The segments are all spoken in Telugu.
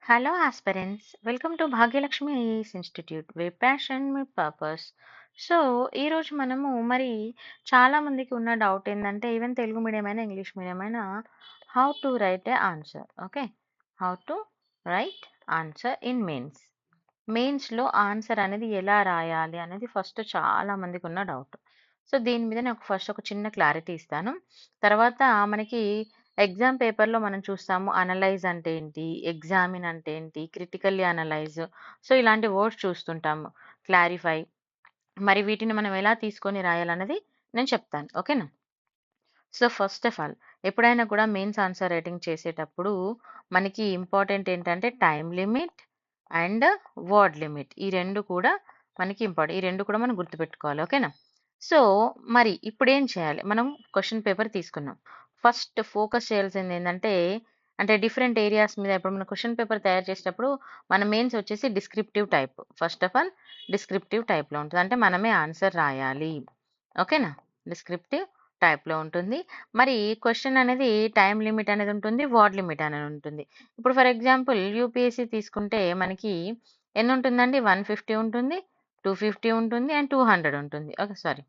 Hello, aspirants. Welcome to Bhagyalakshmi IAS Institute, where passion meet purpose. So ఈరోజు మనము మరి చాలా మందికి ఉన్న డౌట్ ఏంటంటే ఈవెన్ తెలుగు మీడియం అయినా ఇంగ్లీష్ మీడియం అయినా how to write a answer. Okay, how to write answer in మెయిన్స్లో ఆన్సర్ అనేది ఎలా రాయాలి అనేది ఫస్ట్ చాలా మందికి ఉన్న డౌట్. సో దీని మీద నేను ఫస్ట్ ఒక చిన్న క్లారిటీ ఇస్తాను. తర్వాత మనకి ఎగ్జామ్ పేపర్‌లో మనం చూస్తాము అనలైజ్ అంటే ఏంటి? ఎగ్జామిన్ అంటే ఏంటి? Critically analyse. సో ఇలాంటి వర్డ్స్ చూస్తుంటాము. క్లారిఫై. మరి వీటిని మనం ఎలా తీసుకొని రాయాలన్నది నేను చెప్తాను. ఓకేనా? సో ఫస్ట్ ఆఫ్ ఆల్ ఎప్పుడైనా కూడా మెయిన్స్ ఆన్సర్ రైటింగ్ చేసేటప్పుడు మనకి ఇంపార్టెంట్ ఏంటంటే time limit and word limit. ఈ 2 కూడా మనకి ఇంపార్టెంట్. ఈ 2 కూడా మనం గుర్తుపెట్టుకోవాలి. ఓకేనా? సో మరి ఇప్పుడేం చేయాలి? మనం క్వెషన్ పేపర్ తీసుకున్నాం. ఫస్ట్ ఫోకస్ చేయాల్సింది ఏందంటే, అంటే డిఫరెంట్ ఏరియాస్ మీద ఇప్పుడు మనం క్వెషన్ పేపర్ తయారు చేసేటప్పుడు మన మెయిన్స్ వచ్చేసి descriptive type. First of all descriptive టైప్‌లో ఉంటది. అంటే మనమే ఆన్సర్ రాయాలి. ఓకేనా? డిస్క్రిప్టివ్ టైప్‌లో ఉంటుంది. మరి క్వెషన్ అనేది టైమ్ లిమిట్ అనేది ఉంటుంది. వర్డ్ లిమిట్ అనేది ఉంటుంది. ఇప్పుడు ఫర్ ఎగ్జాంపుల్ యూపీఎస్సీ తీసుకుంటే మనకి ఎన్నుంటుందండి? 150 ఉంటుంది, 250 ఉంటుంది అండ్ 200 ఉంటుంది. ఓకే. సారీ.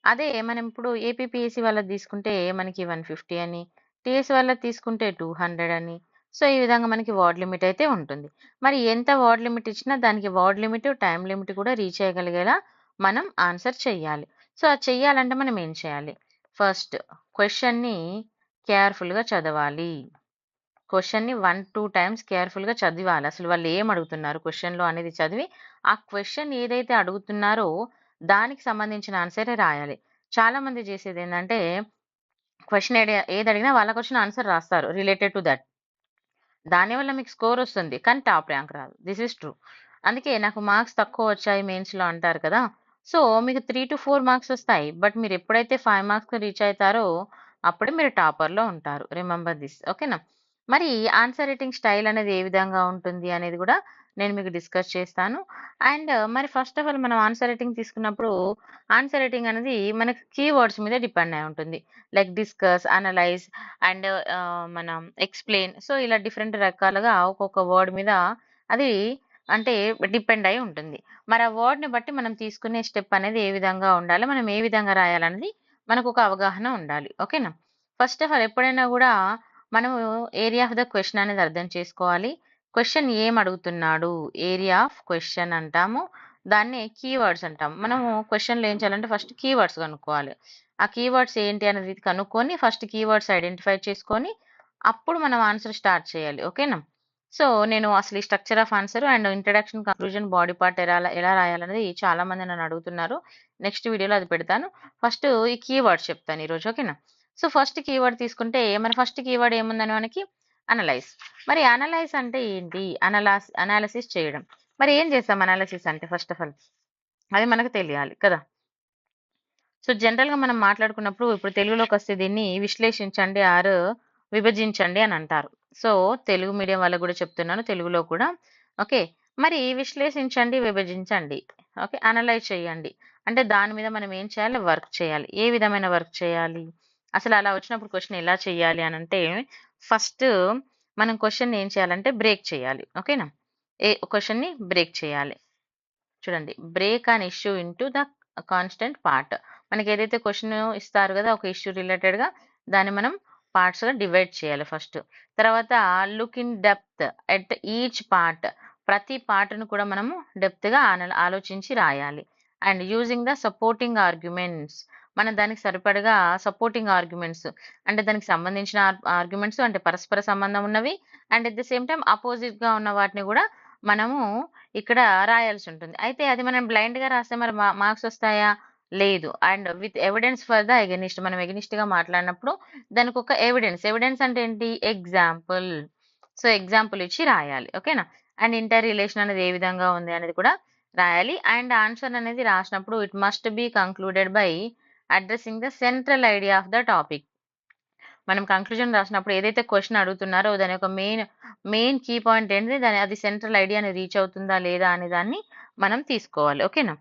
అదే మనం ఇప్పుడు ఏపీపీఎస్సీ వాళ్ళది తీసుకుంటే మనకి 150 అని, టీఎస్ వాళ్ళది తీసుకుంటే 200 అని. సో, ఈ విధంగా మనకి వర్డ్ లిమిట్ అయితే ఉంటుంది. మరి ఎంత వర్డ్ లిమిట్ ఇచ్చినా దానికి వర్డ్ లిమిట్, టైమ్ లిమిట్ కూడా రీచ్ చేయగలిగేలా మనం ఆన్సర్ చెయ్యాలి. సో, అది చెయ్యాలంటే మనం ఏం చేయాలి? ఫస్ట్ క్వెషన్‌ని కేర్‌ఫుల్‌గా చదవాలి. క్వెషన్‌ని 1, 2 టైమ్స్ కేర్‌ఫుల్‌గా చదివాలి. అసలు వాళ్ళు ఏం అడుగుతున్నారు క్వెషన్‌లో అనేది చదివి, ఆ క్వెషన్ ఏదైతే అడుగుతున్నారో దానికి సంబంధించిన ఆన్సరే రాయాలి. చాలామంది చేసేదేందంటే, క్వెషన్ ఏదడిగినా వాళ్ళకొచ్చిన ఆన్సర్ రాస్తారు రిలేటెడ్ టు దట్. దానివల్ల మీకు స్కోర్ వస్తుంది. కానీ టాప్ ర్యాంక్ రాదు. This is true. అందుకే నాకు మార్క్స్ తక్కువ వచ్చాయి మెయిన్స్‌లో అంటారు కదా! సో, మీకు 3-4 మార్క్స్ వస్తాయి. బట్ మీరు ఎప్పుడైతే 5 మార్క్స్‌కి రీచ్ అయితారో అప్పుడే మీరు టాపర్‌లో ఉంటారు. Remember this. ఓకేనా? మరి ఆన్సర్ రైటింగ్ స్టైల్ అనేది ఏ విధంగా ఉంటుంది అనేది కూడా నేను మీకు డిస్కస్ చేస్తాను. అండ్ మరి ఫస్ట్ ఆఫ్ ఆల్ మనం ఆన్సర్ రైటింగ్ తీసుకున్నప్పుడు ఆన్సర్ రైటింగ్ అనేది మనకి కీవర్డ్స్ మీద డిపెండ్ అయి ఉంటుంది. లైక్ డిస్కస్, అనలైజ్ అండ్ మనం ఎక్స్‌ప్లెయిన్. సో, ఇలా డిఫరెంట్ రకాలుగా ఒక్కొక్క వర్డ్ మీద అది అంటే డిపెండ్ అయి ఉంటుంది. మరి ఆ వర్డ్‌ని బట్టి మనం తీసుకునే స్టెప్ అనేది ఏ విధంగా ఉండాలి? మనం ఏ విధంగా రాయాలన్నది మనకొక అవగాహన ఉండాలి. ఓకేనా? ఫస్ట్ ఆఫ్ ఆల్ ఎప్పుడైనా గూడా మనము ఏరియా ఆఫ్ ద క్వెషన్ అనేది అర్థం చేసుకోవాలి. క్వెషన్ ఏం అడుగుతున్నాడు? ఏరియా ఆఫ్ క్వెషన్ అంటాము. దాన్నే కీవర్డ్స్ అంటాం. మనము క్వెషన్‌లో ఏం చేయాలంటే ఫస్ట్ కీవర్డ్స్ కనుక్కోవాలి. ఆ కీవర్డ్స్ ఏంటి అనేది కనుక్కొని ఫస్ట్ కీవర్డ్స్ ఐడెంటిఫై చేసుకొని అప్పుడు మనం ఆన్సర్ స్టార్ట్ చేయాలి. ఓకేనా? సో, నేను అసలు ఈ structure of answer and introduction, conclusion, body part ఎలా రాయాలనేది చాలా మంది నన్ను అడుగుతున్నారు. నెక్స్ట్ వీడియోలో అది పెడతాను. ఫస్ట్ ఈ కీవర్డ్స్ చెప్తాను ఈరోజు. ఓకేనా? సో, ఫస్ట్ కీవర్డ్ తీసుకుంటే మన ఫస్ట్ కీవర్డ్ ఏముందని మనకి అనలైజ్. మరి అనలైజ్ అంటే ఏంటి? అనాలిసిస్ చేయడం. మరి ఏం చేస్తాం అనాలిసిస్ అంటే ఫస్ట్ ఆఫ్ ఆల్? అది మనకు తెలియాలి కదా! సో, జనరల్‌గా మనం మాట్లాడుకున్నప్పుడు ఇప్పుడు తెలుగులోకొస్తే దీన్ని విశ్లేషించండి విభజించండి అని అంటారు. సో, తెలుగు మీడియం వాళ్ళకి గూడా చెప్తున్నాను. తెలుగులో కూడా. ఓకే. మరి విశ్లేషించండి, విభజించండి. ఓకే. అనలైజ్ చేయండి. అంటే దాని మీద మనం ఏం చేయాలి? వర్క్ చేయాలి. ఏ విధమైన వర్క్ చేయాలి? అసలు అలా వచ్చినప్పుడు క్వెషన్ ఎలా చేయాలి అనంటే, ఫస్ట్ మనం క్వెషన్‌ని ఏం చేయాలంటే బ్రేక్ చేయాలి. ఓకేనా? క్వెషన్‌ని బ్రేక్ చేయాలి. చూడండి. Break an issue into the constant part. మనకేదైతే క్వెషన్ ఇస్తారు గదా! ఒక ఇష్యూ రిలేటెడ్‌గా దాన్ని మనం పార్ట్స్‌గా డివైడ్ చేయాలి ఫస్ట్. తర్వాత look in depth at each part. ప్రతి పార్ట్‌ని కూడా మనము డెప్త్‌గా ఆలోచించి రాయాలి. And using the supporting arguments. మనం దానికి సరిపడగా సపోర్టింగ్ ఆర్గ్యుమెంట్స్ అంటే దానికి సంబంధించిన ఆర్గ్యుమెంట్స్ అంటే పరస్పర సంబంధం ఉన్నవి and at the same time అపోజిట్‌గా ఉన్న వాటిని గూడా మనము ఇక్కడ రాయాల్సుంటుంది. అయితే అది మనం బ్లైండ్‌గా రాస్తే మరి మార్క్స్ వస్తాయా? లేదు. And with evidence for the against. మనం ఎగనిస్ట్‌గా మాట్లాడినప్పుడు దానికొక ఎవిడెన్స్. ఎవిడెన్స్ అంటే ఏంటి? ఎగ్జాంపుల్. సో, ఎగ్జాంపుల్ ఇచ్చి రాయాలి. ఓకేనా? అండ్ ఇంటర్ రిలేషన్ అనేది ఏ విధంగా ఉంది అనేది కూడా రాయాలి. అండ్ ఆన్సర్ అనేది రాసినప్పుడు it must be concluded by addressing the central idea of the topic. మనం కంక్లూజన్ రాసినప్పుడు ఏదైతే క్వెషన్ అడుగుతున్నారో దాని యొక్క మెయిన్ కీ పాయింట్ ఏంటిది? అది సెంట్రల్ ఐడియాని రీచ్ అవుతుందా లేదా అనే దాన్ని మనం తీసుకోవాలి. ఓకేనా?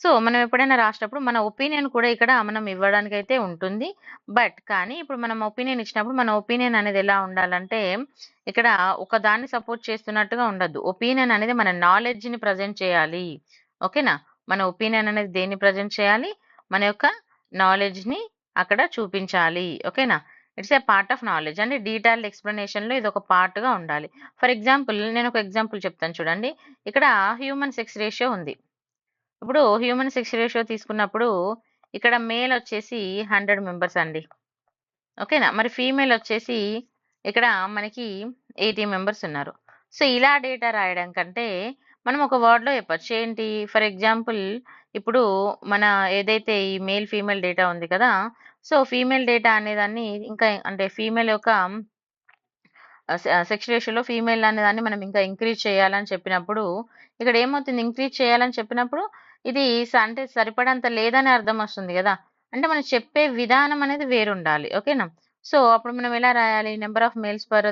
సో, మనం ఎప్పుడైనా రాసేటప్పుడు మన ఒపీనియన్ కూడా ఇక్కడ మనం ఇవ్వడానికైతే ఉంటుంది. కానీ ఇప్పుడు మనం ఒపీనియన్ ఇచ్చినప్పుడు మన ఒపీనియన్ అనేది ఎలా ఉండాలంటే, ఇక్కడ ఒక దాన్ని సపోర్ట్ చేస్తున్నట్టుగా ఉండద్దు. ఒపీనియన్ అనేది మన నాలెడ్జ్‌ని ప్రెజెంట్ చేయాలి. ఓకేనా? మన ఒపీనియన్ అనేది దేన్ని ప్రెజెంట్ చేయాలి? మన యొక్క నాలెడ్జ్‌ని అక్కడ చూపించాలి. ఓకేనా? It's a part of knowledge. అంటే డీటెయిల్డ్ ఎక్స్‌ప్లనేషన్‌లో ఇదొక పార్ట్‌గా ఉండాలి. ఫర్ ఎగ్జాంపుల్ నేనొక ఎగ్జాంపుల్ చెప్తాను చూడండి. ఇక్కడ హ్యూమన్ సెక్స్ రేషియో ఉంది. ఇప్పుడు హ్యూమన్ సెక్స్ రేషియో తీసుకున్నప్పుడు ఇక్కడ మేల్ వచ్చేసి 100 మెంబర్స్ అండి. ఓకేనా? మరి ఫీమేల్ వచ్చేసి ఇక్కడ మనకి 80 మెంబర్స్ ఉన్నారు. సో, ఇలా డేటా రాయడం కంటే మనం ఒక వర్డ్‌లో చెప్పొచ్చు. ఏంటి? ఫర్ ఎగ్జాంపుల్ ఇప్పుడు మన ఏదైతే ఈ మేల్, ఫీమేల్ డేటా ఉంది కదా! సో, ఫీమేల్ డేటా అనేదాన్ని ఇంకా అంటే ఫీమేల్ యొక్క సెక్స్ రేషియోలో ఫీమేల్ అనేదాన్ని మనం ఇంకా ఇంక్రీజ్ చేయాలని చెప్పినప్పుడు, ఇక్కడ ఏమవుతుంది ఇంక్రీజ్ చేయాలని చెప్పినప్పుడు, ఇది అంటే సరిపడంత లేదని అర్థం వస్తుంది గదా! అంటే మనం చెప్పే విధానం అనేది వేరుండాలి. ఓకేనా? సో, అప్పుడు మనం ఎలా రాయాలి? Number of males per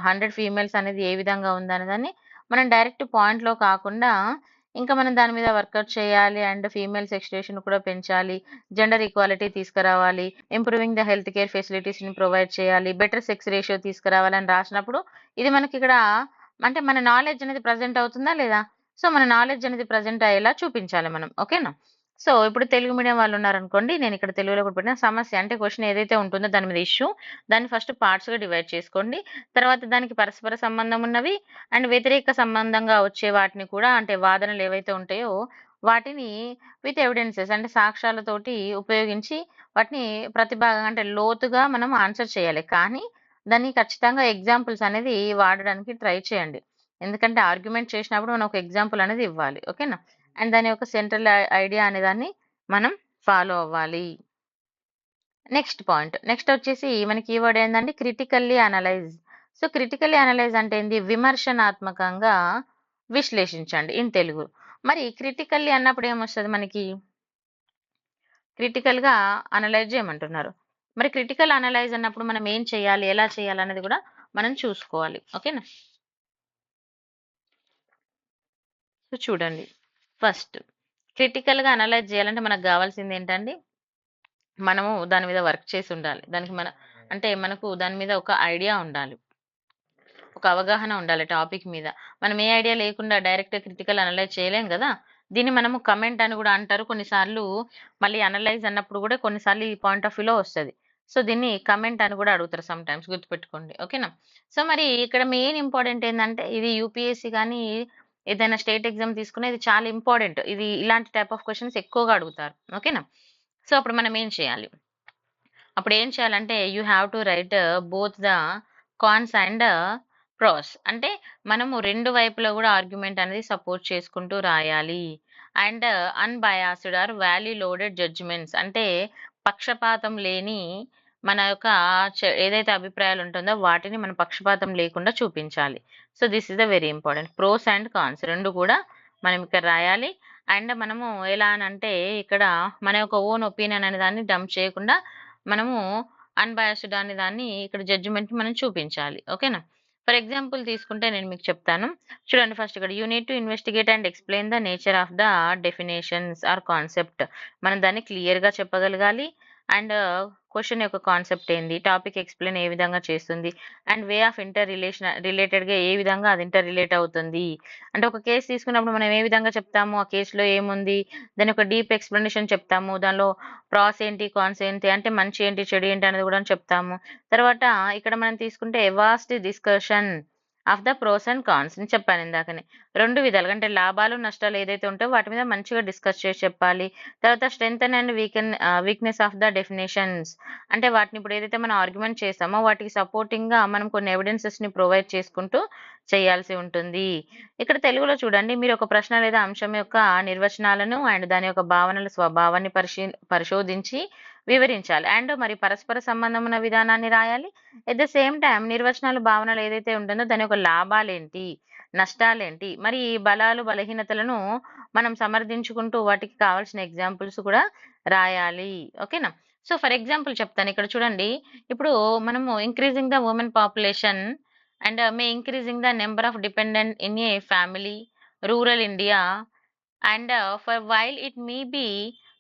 100 females అనేది ఏ విధంగా ఉందనేదాన్ని మనం డైరెక్ట్ పాయింట్‌లో కాకుండా, ఇంకా మనం దాని మీద వర్కౌట్ చేయాలి. అండ్ ఫీమేల్ సెక్స్ రేషియోని కూడా పెంచాలి. జెండర్ ఈక్వాలిటీ తీసుకురావాలి. ఇంప్రూవింగ్ ద హెల్త్ కేర్ ఫెసిలిటీస్‌ని ప్రొవైడ్ చేయాలి. బెటర్ సెక్స్ రేషియో తీసుకురావాలని రాసినప్పుడు, ఇది మనకిక్కడ అంటే మన నాలెడ్జ్ అనేది ప్రెజెంట్ అవుతుందా లేదా? సో, మన నాలెడ్జ్ అనేది ప్రెజెంట్ అయ్యేలా చూపించాలి మనం. ఓకేనా? సో, ఇప్పుడు తెలుగు మీడియం వాళ్ళున్నారనుకోండి, నేనిక్కడ తెలుగులో కూడా పెట్టిన సమస్య అంటే క్వెషన్ ఏదైతే ఉంటుందో దాని మీద ఇష్యూ, దాన్ని ఫస్ట్ పార్ట్స్‌గా డివైడ్ చేసుకోండి. తర్వాత దానికి పరస్పర సంబంధం ఉన్నవి అండ్ వ్యతిరేక సంబంధంగా వచ్చే వాటిని కూడా అంటే వాదనలు ఏవైతే ఉంటాయో వాటిని విత్ ఎవిడెన్సెస్ అంటే సాక్ష్యాలతోటి ఉపయోగించి వాటిని ప్రతిభాగంగా అంటే లోతుగా మనం ఆన్సర్ చేయాలి. కానీ దాన్ని ఖచ్చితంగా ఎగ్జాంపుల్స్ అనేది వాడడానికి ట్రై చేయండి. ఎందుకంటే ఆర్గ్యుమెంట్ చేసినప్పుడు మనం ఒక ఎగ్జాంపుల్ అనేది ఇవ్వాలి. ఓకేనా? అండ్ దాని యొక్క సెంట్రల్ ఐడియా అనేదాన్ని మనం ఫాలో అవ్వాలి. Next point. నెక్స్ట్ వచ్చేసి మనకి కీవర్డ్ ఏందంటే critically analyse. So, critically analyse అంటే ఏంది? విమర్శనాత్మకంగా విశ్లేషించండి ఇన్ తెలుగు. మరి క్రిటికల్లీ అన్నప్పుడు ఏమొస్తది మనకి? క్రిటికల్‌గా అనలైజ్ చేయమంటున్నారు. మరి క్రిటికల్ అనలైజ్ అన్నప్పుడు మనం ఏం చేయాలి? ఎలా చేయాలనేది కూడా మనం చూసుకోవాలి. ఓకేనా? సో, చూడండి. ఫస్ట్ క్రిటికల్‌గా అనలైజ్ చేయాలంటే మనకు గావాల్సింది ఏంటండి? మనము దాని మీద వర్క్ చేసి ఉండాలి. దానికి అంటే మనకు దాని మీద ఒక ఐడియా ఉండాలి. ఒక అవగాహన ఉండాలి టాపిక్ మీద. మనం ఏ ఐడియా లేకుండా డైరెక్ట్ క్రిటికల్ అనలైజ్ చేయలేం గదా! దీన్ని మనము కమెంట్ అని గూడా అంటారు. కొన్నిసార్లు మళ్ళీ అనలైజ్ అన్నప్పుడు గూడా కొన్నిసార్లు ఈ పాయింట్ ఆఫ్ వ్యూలో వస్తది. సో, దీన్ని కమెంట్ అని గూడా అడుగుతారు సమ్‌టైమ్స్ గుర్తుపెట్టుకోండి. ఓకేనా? సో, మరి ఇక్కడ మెయిన్ ఇంపార్టెంట్ ఏందంటే ఇది యూపీఎస్సీ గానీ, ఏదైనా స్టేట్ ఎగ్జామ్ తీసుకున్నా ఇది చాలా ఇంపార్టెంట్. ఇది ఇలాంటి టైప్ ఆఫ్ క్వెషన్స్ ఎక్కువగా అడుగుతారు. ఓకేనా? సో, అప్పుడు మనం ఏం చేయాలి? అప్పుడేం చేయాలంటే you have to write both the cons and pros. అంటే మనము 2 వైపులా గూడా ఆర్గ్యుమెంట్ అనేది సపోర్ట్ చేసుకుంటూ రాయాలి. And unbiased or value loaded judgements అంటే పక్షపాతం లేని మన యొక్క ఏదైతే అభిప్రాయాలు ఉంటుందో వాటిని మన పక్షపాతం లేకుండా చూపించాలి. So, this is the very important. Pros and cons 2 కూడా మనం ఇక్కడ రాయాలి. అండ్ మనము ఎలా అనంటే ఇక్కడ మన యొక్క ఓన్ ఒపీనియన్ అనే దాన్ని డంప్ చేయకుండా మనము అన్‌బయాస్డ్ అనే దాన్ని ఇక్కడ జడ్జిమెంట్ మనం చూపించాలి. ఓకేనా? ఫర్ ఎగ్జాంపుల్ తీసుకుంటే నేను మీకు చెప్తాను. చూడండి ఫస్ట్ ఇక్కడ you need to investigate and explain the nature of the definitions or concept. మనం దాన్ని క్లియర్‌గా చెప్పగలగాలి. అండ్ క్వెషన్ యొక్క కాన్సెప్ట్ ఏంది? టాపిక్ ఎక్స్‌ప్లెయిన్ ఏ విధంగా చేస్తుంది? అండ్ వే ఆఫ్ రిలేటెడ్‌గా ఏ విధంగా అది ఇంటర్ రిలేట్ అవుతుంది? అంటే ఒక కేస్ తీసుకున్నప్పుడు మనం ఏ విధంగా చెప్తాము? ఆ కేస్‌లో ఏముంది? దాని యొక్క డీప్ ఎక్స్‌ప్లనేషన్ చెప్తాము. దానిలో ప్రాస్ ఏంటి? కాన్స్ ఏంటి? అంటే మంచి ఏంటి? చెడు ఏంటి? అనేది కూడా చెప్తాము. తర్వాత ఇక్కడ మనం తీసుకుంటే vast discussion of the pros and cons అని చెప్పాను ఇందాకనే. 2 విధాలుగా అంటే లాభాలు, నష్టాలు ఏదైతే ఉంటాయో వాటి మీద మంచిగా డిస్కస్ చేసి చెప్పాలి. తర్వాత strength and weakness of the definitions అంటే వాటిని ఇప్పుడు ఏదైతే మనం ఆర్గ్యుమెంట్ చేసామో వాటికి సపోర్టింగ్‌గా మనం కొన్ని ఎవిడెన్సెస్‌ని ప్రొవైడ్ చేసుకుంటూ చేయాల్సి ఉంటుంది. ఇక్కడ తెలుగులో చూడండి మీరు ఒక ప్రశ్న లేదా అంశం యొక్క నిర్వచనాలను అండ్ దాని యొక్క భావనల స్వభావాన్ని పరిశోధించి వివరించాలి. అండ్ మరి పరస్పర సంబంధం ఉన్న విధానాన్ని రాయాలి. ఎట్ ద సేమ్ టైమ్ నిర్వచనాలు, భావనలు ఏదైతే ఉంటుందో దాని యొక్క లాభాలేంటి? నష్టాలేంటి? మరి ఈ బలాలు, బలహీనతలను మనం సమర్థించుకుంటూ వాటికి కావాల్సిన ఎగ్జాంపుల్స్ కూడా రాయాలి. ఓకేనా? సో, ఫర్ ఎగ్జాంపుల్ చెప్తాను. ఇక్కడ చూడండి. ఇప్పుడు మనము increasing the women population and increasing the number of dependent in a family, rural India and for while it may be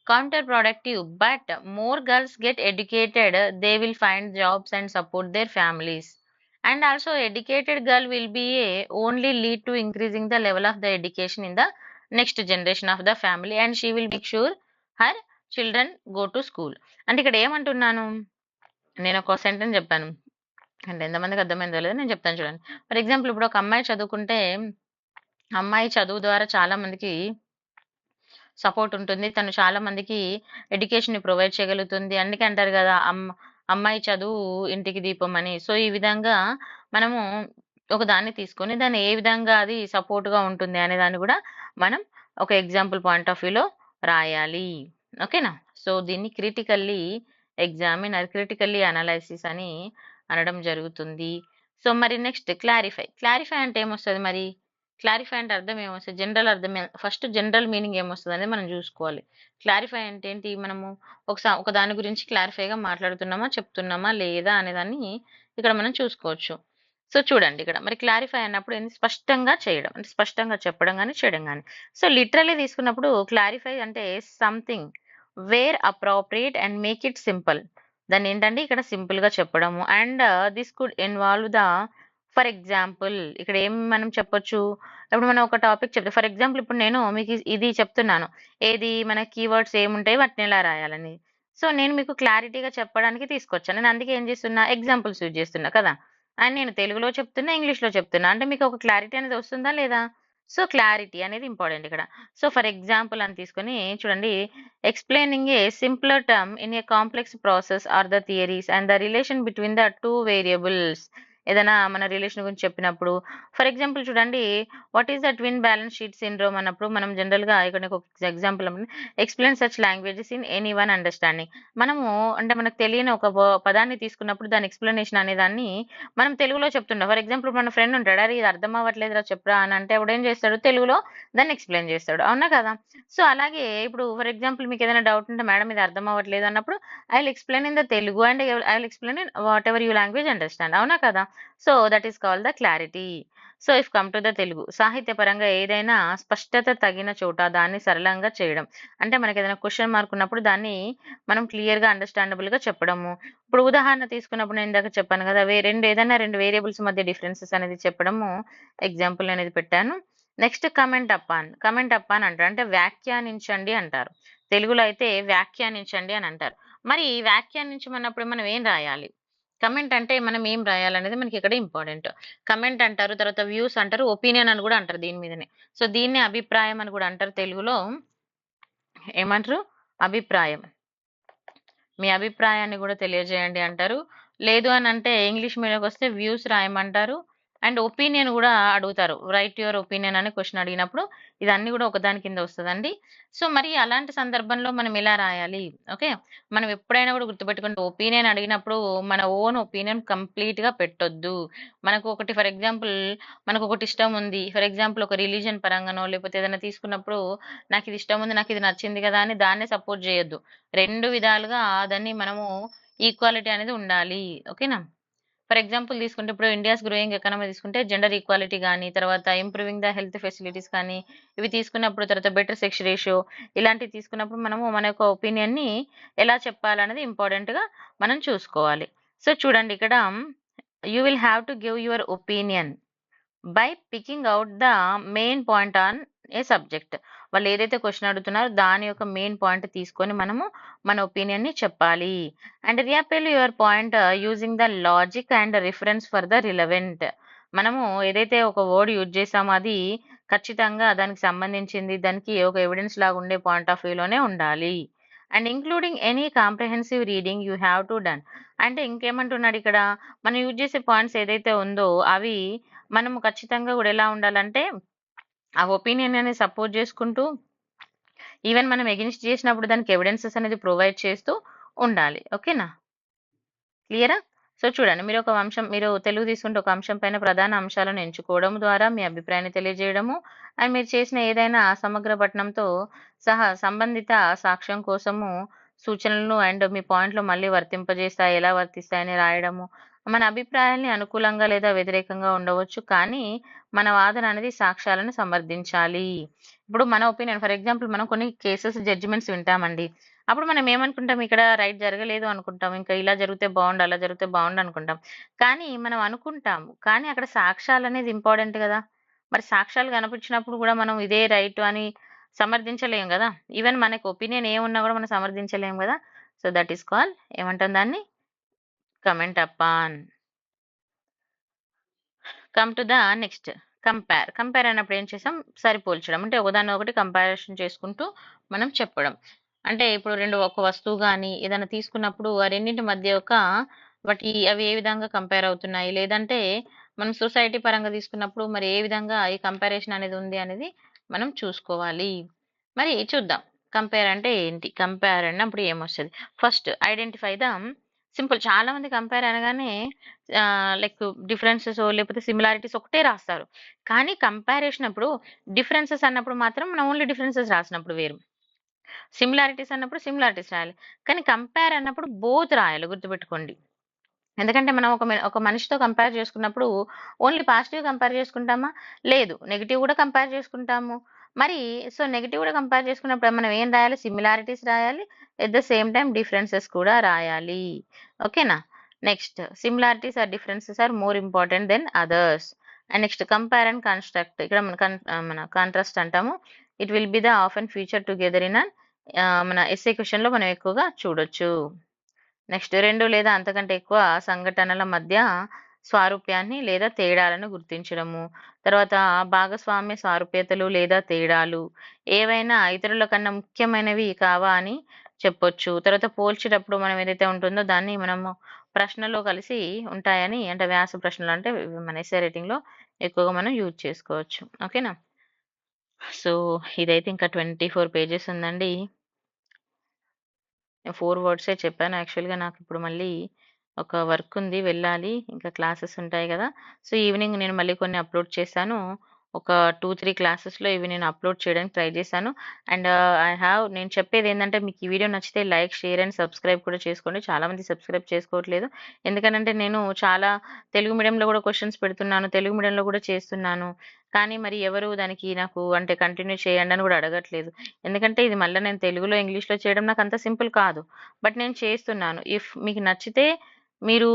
counterproductive, but more girls get educated, they will find jobs and support their families. And also educated girl will be a only lead to increasing the level of the education in the next generation of the family, and she will make sure her children go to school. అంటే ఇక్కడ ఏమంటున్నాను, నేను ఒక సెంటెన్స్ చెప్పాను, అంటే ఎంతమందికి అర్థమైందో లేదో నేను చెప్తాను చూడండి. ఫర్ ఎగ్జాంపుల్ ఇప్పుడు ఒక అమ్మాయి చదువుకుంటే అమ్మాయి చదువు ద్వారా చాలా మందికి సపోర్ట్ ఉంటుంది. తను చాలా మందికి ఎడ్యుకేషన్‌ని ప్రొవైడ్ చేయగలుగుతుంది. అందుకే అంటారు గదా! అమ్మాయి చదువు ఇంటికి దీపం అని. సో, ఈ విధంగా మనము ఒక దాన్ని తీసుకొని దాన్ని ఏ విధంగా అది సపోర్ట్‌గా ఉంటుంది అనే దాన్ని గూడా మనం ఒక ఎగ్జాంపుల్ పాయింట్ ఆఫ్ వ్యూలో రాయాలి. ఓకేనా? సో, దీన్ని క్రిటికల్లీ అనలైసిస్ అని అనడం జరుగుతుంది. సో, మరి నెక్స్ట్ క్లారిఫై. క్లారిఫై అంటే ఏమొస్తది మరి? క్లారిఫై అంటే అర్థం ఏమొస్తది? ఫస్ట్ జనరల్ మీనింగ్ ఏమొస్తదనేది మనం జూసుకోవాలి. క్లారిఫై అంటే ఏంటి? మనము ఒక దాని గురించి క్లారిఫైగా మాట్లాడుతున్నామా, చెప్తున్నామా లేదా అనేదాన్ని ఇక్కడ మనం చూసుకోవచ్చు. సో, చూడండి ఇక్కడ మరి క్లారిఫై అన్నప్పుడు ఏంది? స్పష్టంగా చేయడం. అంటే స్పష్టంగా చెప్పడం గాని, చేయడం గాని. సో, లిటరల్లీ తీసుకున్నప్పుడు క్లారిఫై అంటే something where appropriate and make it simple. దాన్నేంటంటే ఇక్కడ సింపుల్‌గా చెప్పడము. And this could involve the for example ఇక్కడ ఏం మనం చెప్పొచ్చు? ఇప్పుడు మనం ఒక టాపిక్ చెప్తే ఫర్ ఎగ్జాంపుల్ ఇప్పుడు నేను మీకు ఇది చెప్తున్నాను. ఏది మన కీవర్డ్స్ ఏముంటాయి వాటిని ఎలా రాయాలని. సో, నేను మీకు క్లారిటీగా చెప్పడానికి తీసుకొచ్చాను. నేను అందుకే ఏం చేస్తున్నా ఎగ్జాంపుల్స్ యూజ్ చేస్తున్నా కదా! అండ్ నేను తెలుగులో చెప్తున్నా, ఇంగ్లీష్‌లో చెప్తున్నా. అంటే మీకు ఒక క్లారిటీ అనేది వస్తుందా లేదా? సో, క్లారిటీ అనేది ఇంపార్టెంట్ ఇక్కడ. సో, ఫర్ ఎగ్జాంపుల్ అని తీసుకొని చూడండి, explaining a simpler term in a complex process or the theories and the relation between the 2 variables. ఏదైనా మన రిలేషన్ గురించి చెప్పినప్పుడు ఫర్ ఎగ్జాంపుల్ చూడండి, what is the twin balance sheet syndrome అన్నప్పుడు మనం జనరల్‌గా ఇక్కడ నీకు ఒక example explain such languages in any one understanding. మనము అంటే మనకు తెలియని ఒక పదాన్ని తీసుకున్నప్పుడు దాని ఎక్స్‌ప్లనేషన్ అనే దాన్ని మనం తెలుగులో చెప్తుంటాం. ఫర్ ఎగ్జాంపుల్ మన ఫ్రెండ్ ఉంటాడు. "అరే! ఇది అర్థం అవ్వట్లేదురా చెప్పురా" అని అంటే అప్పుడు ఏం చేస్తాడు? తెలుగులో దాన్ని ఎక్స్‌ప్లెయిన్ చేస్తాడు. అవునా కదా? సో, అలాగే ఇప్పుడు ఫర్ ఎగ్జాంపుల్ మీకేదైనా డౌట్ ఉంటే, "మేడం ఇది అర్థం అవ్వట్లేదు" అన్నప్పుడు I will explain in the Telugu and I will explain in whatever you language understand. అవునా కదా? So, that is called the clarity. So, if come to the Telugu. సాహిత్యపరంగా ఏదైనా స్పష్టత తగిన చోట దాన్ని సరళంగా చేయడం. అంటే మనకేదైనా క్వెషన్ మార్క్ ఉన్నప్పుడు దాన్ని మనం క్లియర్‌గా అండర్‌స్టాండబుల్‌గా చెప్పడము. ఇప్పుడు ఉదాహరణ తీసుకున్నప్పుడు నేను ఇందాక చెప్పాను కదా! ఏదైనా 2 వేరియబుల్స్ మధ్య డిఫరెన్సెస్ అనేది చెప్పడము ఎగ్జాంపుల్ అనేది పెట్టాను. Next comment upon. Comment upon అంటారు. అంటే వ్యాఖ్యానించండి అంటారు. తెలుగులో అయితే వ్యాఖ్యానించండి అని అంటారు. మరి వ్యాఖ్యానించమన్నప్పుడు మనం ఏం రాయాలి? కమెంట్ అంటే మనం ఏం రాయాలనేది మనకిక్కడ ఇంపార్టెంట్. కమెంట్ అంటారు, తర్వాత వ్యూస్ అంటారు, ఒపీనియన్ అని గూడా అంటారు దీని మీదనే. సో, దీన్నే అభిప్రాయం అని గూడా అంటారు తెలుగులో. ఏమంటారు? అభిప్రాయం. మీ అభిప్రాయాన్ని గూడా తెలియజేయండి అంటారు. లేదు అనంటే ఇంగ్లీష్ మీడియంకొస్తే వ్యూస్ రాయమంటారు. అండ్ ఒపీనియన్ గూడా అడుగుతారు. రైట్ యువర్ ఒపీనియన్ అని క్వెషన్ అడిగినప్పుడు ఇదన్నీ గూడా ఒకదాని కింద వస్తదండి. సో, మరి అలాంటి సందర్భంలో మనం ఎలా రాయాలి? ఓకే. మనం ఎప్పుడైనా గూడా గుర్తుపెట్టుకోండి, ఒపీనియన్ అడిగినప్పుడు మన ఓన్ ఒపీనియన్ కంప్లీట్‌గా పెట్టొద్దు. మనకు ఒకటి ఫర్ ఎగ్జాంపుల్ మనకొకటి ఇష్టం ఉంది. ఫర్ ఎగ్జాంపుల్ ఒక రిలిజియన్ పరంగానో లేకపోతే ఏదైనా తీసుకున్నప్పుడు నాకిది ఇష్టం ఉంది, నాకిది నచ్చింది గదా! అని దాన్నే సపోర్ట్ జేయొద్దు. 2 విధాలుగా దాన్ని మనము ఈక్వాలిటీ అనేది ఉండాలి. ఓకేనా? ఫర్ ఎగ్జాంపుల్ తీసుకుంటే ఇప్పుడు ఇండియాస్ గ్రోయింగ్ ఎకానమీ తీసుకుంటే జెండర్ ఈక్వాలిటీ గాని, తర్వాత ఇంప్రూవింగ్ ద హెల్త్ ఫెసిలిటీస్ కానీ, ఇవి తీసుకున్నప్పుడు తర్వాత బెటర్ సెక్స్ రేషియో ఇలాంటివి తీసుకున్నప్పుడు మనము మన యొక్క ఒపీనియన్‌ని ఎలా చెప్పాలనేది ఇంపార్టెంట్‌గా మనం చూసుకోవాలి. సో, చూడండి ఇక్కడ you will have to give your opinion by picking out the main point on a subject. వాళ్ళు ఏదైతే క్వెషన్ అడుగుతున్నారో దాని యొక్క మెయిన్ పాయింట్ తీసుకొని మనము మన ఒపీనియన్‌ని చెప్పాలి. And reappeal your point using the logic and reference for the relevant. మనము ఏదైతే ఒక వర్డ్ యూజ్ చేసామో అది ఖచ్చితంగా దానికి సంబంధించింది, దానికి ఒక ఎవిడెన్స్ లాగా ఉండే పాయింట్ ఆఫ్ వ్యూలోనే ఉండాలి. And including any comprehensive reading you have to done. అంటే ఇంకేమంటున్నాడు ఇక్కడ, మనం యూజ్ చేసే పాయింట్స్ ఏదైతే ఉందో అవి మనము ఖచ్చితంగా గూడా ఎలా ఉండాలంటే, ఆ ఒపీనియన్ అనేది సపోర్ట్ జేసుకుంటూ, ఈవెన్ మనం ఎగెయిన్స్ట్ చేసినప్పుడు దానికి ఎవిడెన్సెస్ అనేది ప్రొవైడ్ చేస్తూ ఉండాలి. ఓకేనా? క్లియరా? సో, చూడండి మీరు తెలుగు తీసుకుంటే ఒక అంశం పైన ప్రధాన అంశాలను ఎంచుకోవడం ద్వారా మీ అభిప్రాయాన్ని తెలియజేయడము, అండ్ మీరు చేసిన ఏదైనా సమగ్ర పఠనంతో సహా సంబంధిత సాక్ష్యం కోసము సూచనలను అండ్ మీ పాయింట్లు మళ్ళీ వర్తింపజేస్తాయి, ఎలా వర్తిస్తాయని రాయడము. మన అభిప్రాయాల్ని అనుకూలంగా లేదా వ్యతిరేకంగా ఉండవచ్చు. కానీ మన వాదన అనేది సాక్ష్యాలను సమర్థించాలి. ఇప్పుడు మన ఒపీనియన్ ఫర్ ఎగ్జాంపుల్ మనం కొన్ని కేసెస్ జడ్జిమెంట్స్ వింటామండి. అప్పుడు మనం ఏమనుకుంటాం, ఇక్కడ రైట్ జరగలేదు అనుకుంటాం. ఇంకా ఇలా జరిగితే బావుండు, అలా జరిగితే బావుండు అనుకుంటాం. కానీ మనం అనుకుంటాము. కానీ అక్కడ సాక్ష్యాలనేది ఇంపార్టెంట్ గదా! మరి సాక్ష్యాలు కనిపించినప్పుడు గూడా మనం ఇదే రైటు అని సమర్థించలేం గదా! ఈవెన్ మనకు ఒపీనియన్ ఏమున్నా గూడా మనం సమర్థించలేం గదా! సో, దట్ ఈస్ కాల్డ్ ఏమంటాం దాన్ని? Comment upon. Come to the next compare. Compare అన్నప్పుడు ఏం చేసాం? సరిపోల్చడం. అంటే ఒకదాన్ని ఒకటి కంపారిజన్ చేసుకుంటూ మనం చెప్పడం. అంటే ఇప్పుడు ఒక వస్తువు గాని ఏదైనా తీసుకున్నప్పుడు ఆ రెండింటి మధ్య అవి ఏ విధంగా కంపేర్ అవుతున్నాయి? లేదంటే మనం సొసైటీ పరంగా తీసుకున్నప్పుడు మరి ఏ విధంగా ఈ కంపారిజన్ అనేది ఉంది అనేది మనం చూసుకోవాలి. మరి చూద్దాం. కంపేర్ అంటే ఏంటి? కంపేర్ అన్నప్పుడు ఏమొస్తది? First identify the simple. చాలా మంది కంపేర్ అనగానే లైక్ డిఫరెన్సెస్ లేకపోతే సిమిలారిటీస్ ఒకటే రాస్తారు. కానీ కంపారిజన్ అప్పుడు డిఫరెన్సెస్ అన్నప్పుడు మాత్రం మనం ఓన్లీ డిఫరెన్సెస్ రాసినప్పుడు వేరు. సిమిలారిటీస్ అన్నప్పుడు సిమిలారిటీస్ రాయాలి. కానీ కంపేర్ అన్నప్పుడు బోత్ రాయాలి, గుర్తుపెట్టుకోండి. ఎందుకంటే మనం ఒక మనిషితో కంపేర్ చేసుకున్నప్పుడు ఓన్లీ పాజిటివ్ కంపేర్ చేసుకుంటామా? లేదు. నెగెటివ్ కూడా కంపేర్ చేసుకుంటాము. మరి నెగెటివ్ కూడా కంపేర్ చేసుకున్నప్పుడు మనం ఏం రాయాలి? సిమిలారిటీస్ రాయాలి. At the same time differences కూడా రాయాలి. ఓకేనా? Next similarities or differences are more important than others. And next compare and construct. ఇక్కడ మన కాంట్రాస్ట్ అంటాము. It will be the often feature together in an మన ఎస్సే క్వెషన్‌లో మనం ఎక్కువగా చూడొచ్చు. నెక్స్ట్ 2 లేదా అంతకంటే ఎక్కువ సంఘటనల మధ్య స్వారూప్యాన్ని లేదా తేడాలను గుర్తించడము. తర్వాత భాగస్వామ్య సారూప్యతలు లేదా తేడాలు ఏవైనా ఇతరుల కన్నా ముఖ్యమైనవి కావా అని చెప్పొచ్చు. తర్వాత పోల్చేటప్పుడు మనం ఏదైతే ఉంటుందో దాన్ని మనము ప్రశ్నలో కలిసి ఉంటాయని, అంటే వ్యాస ప్రశ్నలు అంటే మన ఎస్సే రైటింగ్‌లో ఎక్కువగా మనం యూజ్ చేసుకోవచ్చు. ఓకేనా? సో, ఇదైతే ఇంకా 24 పేజెస్ ఉందండి. 4 వర్డ్సే చెప్పాను. యాక్చువల్‌గా నాకిప్పుడు మళ్ళీ ఒక వర్క్ ఉంది, వెళ్ళాలి. ఇంకా క్లాసెస్ ఉంటాయి గదా! సో, ఈవినింగ్ నేను మళ్ళీ కొన్ని అప్‌లోడ్ చేశాను. ఒక 2, 3 క్లాసెస్‌లో ఇవి నేను అప్‌లోడ్ చేయడానికి ట్రై చేశాను. అండ్ నేను చెప్పేదేందంటే మీకు ఈ వీడియో నచ్చితే లైక్, షేర్ అండ్ సబ్స్క్రైబ్ కూడా చేసుకోండి. చాలామంది సబ్స్క్రైబ్ చేసుకోవట్లేదు. ఎందుకనంటే నేను చాలా తెలుగు మీడియంలో గూడా క్వెషన్స్ పెడుతున్నాను. తెలుగు మీడియంలో గూడా చేస్తున్నాను. కానీ మరి ఎవరు దానికి నాకు అంటే కంటిన్యూ చేయండి అని గూడా అడగట్లేదు. ఎందుకంటే ఇది మళ్ళా నేను తెలుగులో, ఇంగ్లీష్‌లో చేయడం నాకంత సింపుల్ కాదు. బట్ నేను చేస్తున్నాను. ఇఫ్ మీకు నచ్చితే మీరు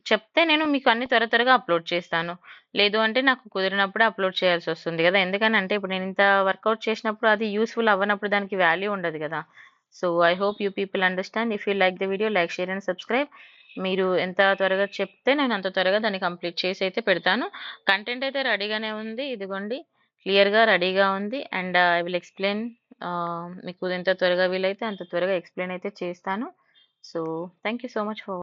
చెప్తే నేను మీకు అన్ని త్వరగా అప్‌లోడ్ చేస్తాను. లేదు అంటే నాకు కుదిరినప్పుడే అప్‌లోడ్ చేయాల్సొస్తుంది గదా! ఎందుకనంటే ఇప్పుడు నేను ఇంత వర్కౌట్ చేసినప్పుడు అది యూజ్‌ఫుల్ అవ్వనప్పుడు దానికి వాల్యూ ఉండదు గదా! So, I hope you people understand. If you like the video like, share and subscribe. మీరు ఎంత త్వరగా చెప్తే నేను అంత త్వరగా దాన్ని కంప్లీట్ చేసి అయితే పెడతాను. కంటెంట్ అయితే రెడీగానే ఉంది. ఇదిగోండి క్లియర్‌గా రెడీగా ఉంది. అండ్ ఐ విల్ ఎక్స్‌ప్లెయిన్ మీకు ఎంత త్వరగా వీలైతే అంత త్వరగా ఎక్స్‌ప్లెయిన్ అయితే చేస్తాను. So, thank you so much for